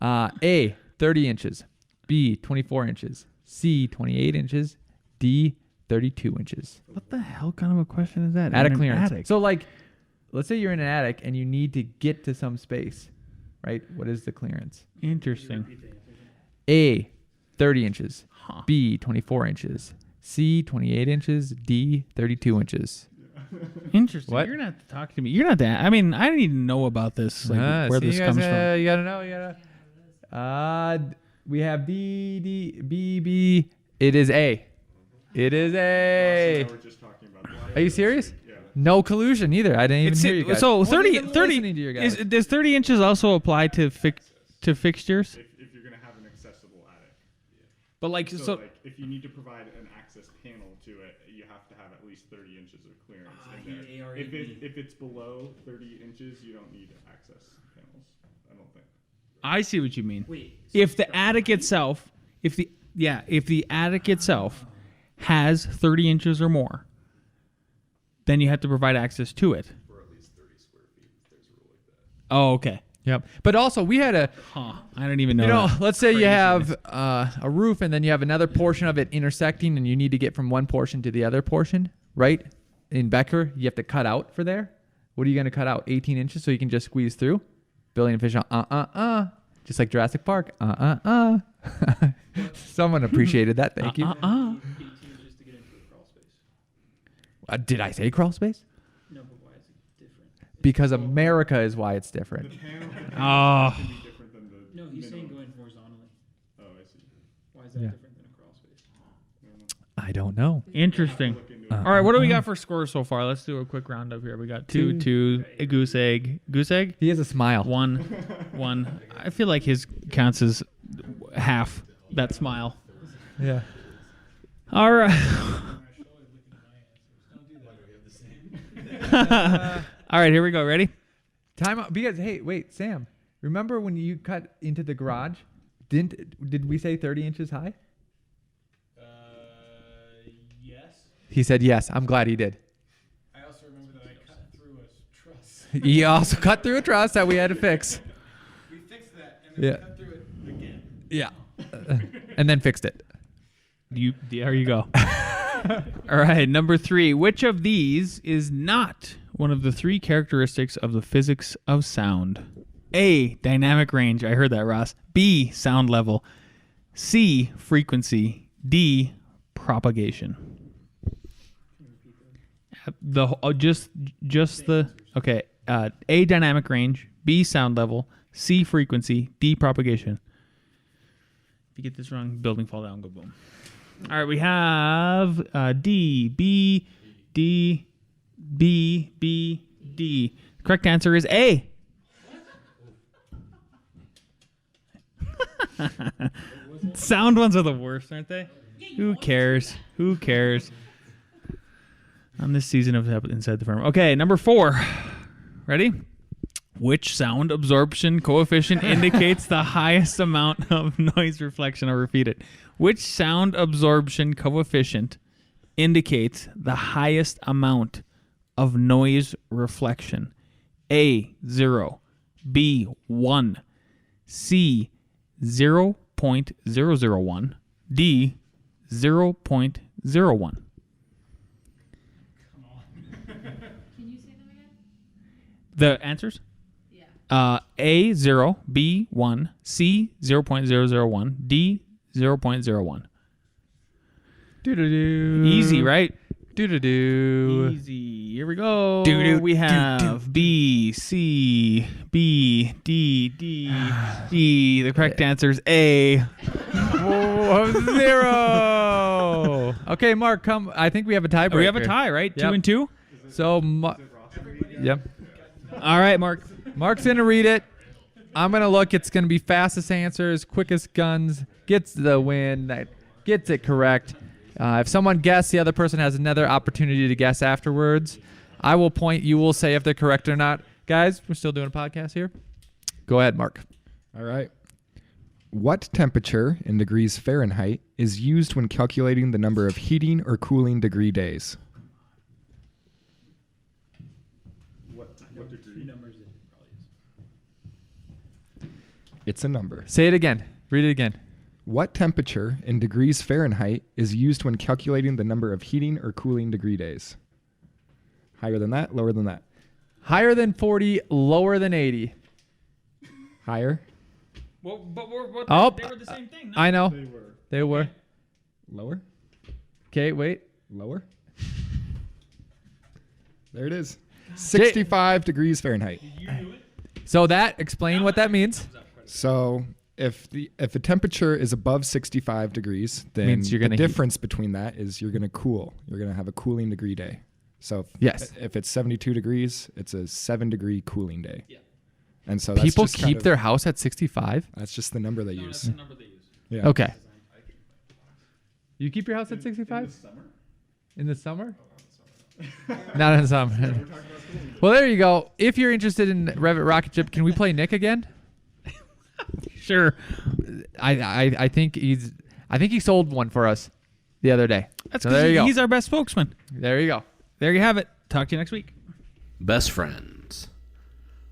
S2: A, 30 inches. B, 24 inches. C, 28 inches. D, 32 inches.
S3: What the hell kind of a question is that?
S2: Attic
S3: In an
S2: clearance.
S3: attic?
S2: So, like, let's say you're in an attic and you need to get to some space, right? What is the clearance?
S3: Interesting.
S2: A, 30 inches.
S3: Huh.
S2: B, 24 inches. C, 28 inches. D, 32 inches.
S3: Interesting.
S2: What?
S3: You're gonna have to talk to me. You're not that. I mean, I need to know about this. Like where this comes from.
S2: You gotta know. We have D, B. It is A. It is A.
S5: We're just talking about that.
S2: Are you serious?
S5: Yeah.
S2: No collusion either. I didn't even hear you guys.
S3: So
S2: Wasn't
S3: 30
S2: even listening to your guys.
S3: does 30 inches also apply to fixtures?
S5: If you're gonna have an accessible attic.
S3: But like
S5: So like if you need to provide an access panel to it, you have to have at least 30 inches of clearance in there. If it's below 30 inches, you don't need access panels. I don't think.
S3: I see what you mean. If the attic itself, if the attic itself has 30 inches or more, then you have to provide access to it.
S5: For at least 30 square feet, there's a rule like that.
S3: Oh, okay.
S2: Yep. But also, we had a.
S3: Huh. I don't even know. that.
S2: Let's say you
S3: Crazy.
S2: have a roof and then you have another portion of it intersecting and you need to get from one portion to the other portion, right? In Becker, you have to cut out for there. What are you going to cut out? 18 inches so you can just squeeze through? Billy and Fish, just like Jurassic Park, Someone appreciated that. Thank you.
S6: 18 inches to get into a crawl space.
S2: Did I say crawl space?
S6: No, but why is it different?
S2: Because America is why it's different.
S5: The panel
S3: Oh.
S5: can be different than the
S6: No, he's saying
S5: minimum.
S6: going horizontally.
S5: Oh, I see.
S6: Why is that
S2: Yeah.
S6: different than a crawl space?
S2: I don't know.
S3: Interesting.
S5: Look into it.
S3: All right, what do we got for scores so far? Let's do a quick roundup here. We got two, a goose egg. Goose egg?
S2: He has a smile.
S3: One. I feel like his counts as half that smile.
S2: Yeah.
S3: All right. All right, here we go. Ready?
S2: Time out. Because, hey, wait, Sam. Remember when you cut into the garage? Did we say 30 inches high?
S6: Yes.
S2: He said yes. I'm glad he did.
S6: I also remember that I cut through a truss.
S2: He also cut through a truss that we had to fix.
S6: We fixed that and then
S2: Yeah.
S6: we cut through it again.
S2: Yeah. And then fixed it.
S3: There you go. All right, number 3. Which of these is not one of the 3 characteristics of the physics of sound? A, dynamic range. I heard that, Ross. B, sound level. C, frequency. D, propagation. Okay. A, dynamic range. B, sound level. C, frequency. D, propagation. If you get this wrong, building fall down, go boom. All right, we have D, B, D, B, B, D. The correct answer is A. Sound ones are the worst, aren't they? Who cares? Who cares? On this season of Inside the Firm. Okay, number 4. Ready? Which sound absorption coefficient indicates the highest amount of noise reflection? I'll repeat it. Which sound absorption coefficient indicates the highest amount of noise reflection? A, 0. B, 1. C, 0.001. D, 0.01.
S7: Can you say them again?
S3: The answers?
S7: Yeah.
S3: A, 0. B, 1. C, 0.001. D, 0.01.
S2: Doo-doo-doo.
S3: Easy, right?
S2: Doo-doo-doo.
S3: Easy. Here we go.
S2: Doo-doo,
S3: We have B, C, B, D, D, D. The correct answer is A.
S2: 0. Okay, Mark, come. I think we have a tiebreaker.
S3: We have a tie, right?
S2: Yep.
S3: 2 and 2?
S2: So, yep.
S3: All right, Mark.
S2: Mark's going to read it. I'm going to look. It's going to be fastest answers, quickest guns, gets the win, that gets it correct. If someone guesses, the other person has another opportunity to guess afterwards. I will point. You will say if they're correct or not. Guys, we're still doing a podcast here. Go ahead, Mark.
S8: All right. What temperature in degrees Fahrenheit is used when calculating the number of heating or cooling degree days?
S5: What degree?
S6: Numbers it probably is.
S8: It's a number.
S2: Say it again. Read it again.
S8: What temperature in degrees Fahrenheit is used when calculating the number of heating or cooling degree days? Higher than that, lower than that?
S2: Higher than 40, lower than 80.
S8: Higher,
S3: Well, but
S2: they
S3: were the same thing. No?
S2: I know.
S5: They were.
S2: They were.
S8: lower,
S2: Okay, wait.
S8: lower. There it is. 65 degrees Fahrenheit.
S2: So explain what that means.
S8: So if the temperature is above 65 degrees, then
S2: Means you're
S8: the
S2: gonna heat.
S8: difference between that is you're going to cool. You're going to have a cooling degree day. So
S2: Yes.
S8: if it's 72 degrees, it's a 7-degree cooling day. Yeah. And so that's
S2: People
S8: just
S2: keep their house at 65?
S8: that's just the number they use.
S3: number they use.
S8: Yeah.
S2: Okay. You keep your house at 65? In the summer? Not in the summer. Well, there you go. If you're interested in Revit Rocket Ship, can we play Nick again?
S3: Sure.
S2: I think he sold one for us the other day.
S3: That's
S2: so
S3: because
S2: there you go.
S3: he's our best spokesman.
S2: There you go.
S3: There you have it. Talk to you next week.
S4: Best friends.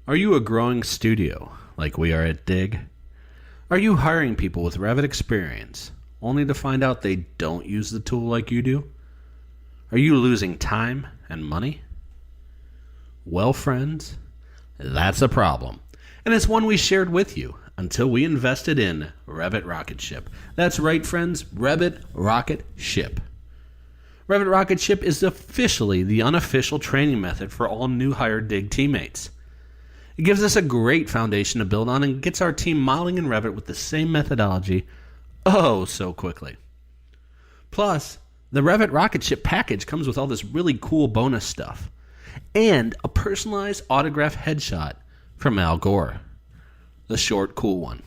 S4: Are you a growing studio like we are at Dig? Are you hiring people with Revit experience only to find out they don't use the tool like you do? Are you losing time and money? Well, friends, that's a problem. And it's one we shared with you until we invested in Revit Rocket Ship. That's right, friends, Revit Rocket Ship. Revit Rocket Ship is officially the unofficial training method for all new hire Dig teammates. It gives us a great foundation to build on and gets our team modeling in Revit with the same methodology so quickly. Plus, the Revit Rocket Ship package comes with all this really cool bonus stuff and a personalized autograph headshot from Al Gore, the short, cool one.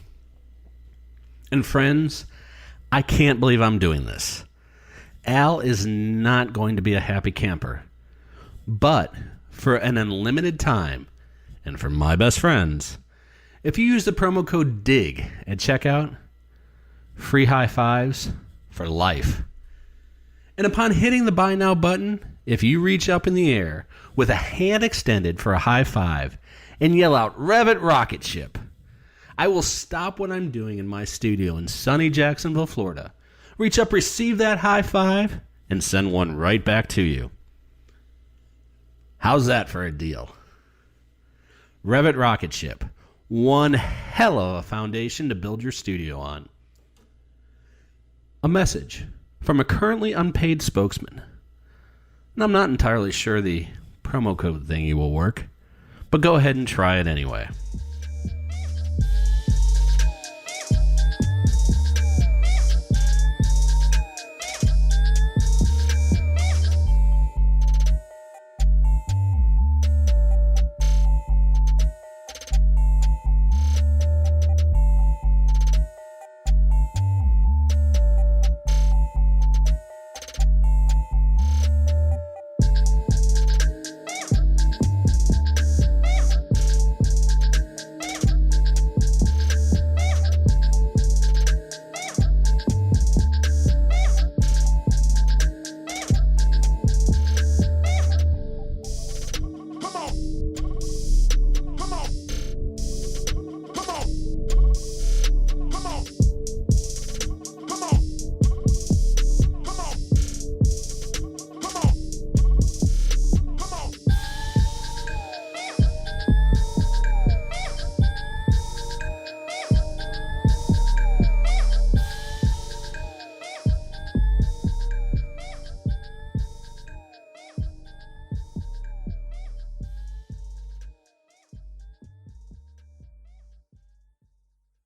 S4: And friends, I can't believe I'm doing this. Al is not going to be a happy camper, but for an unlimited time. And for my best friends, if you use the promo code DIG at checkout, free high fives for life. And upon hitting the buy now button, if you reach up in the air with a hand extended for a high five and yell out, "Revit Rocket Ship," I will stop what I'm doing in my studio in sunny Jacksonville, Florida, reach up, receive that high five, and send one right back to you. How's that for a deal? Revit Rocket Ship. One hell of a foundation to build your studio on. A message from a currently unpaid spokesman. And I'm not entirely sure the promo code thingy will work, but go ahead and try it anyway.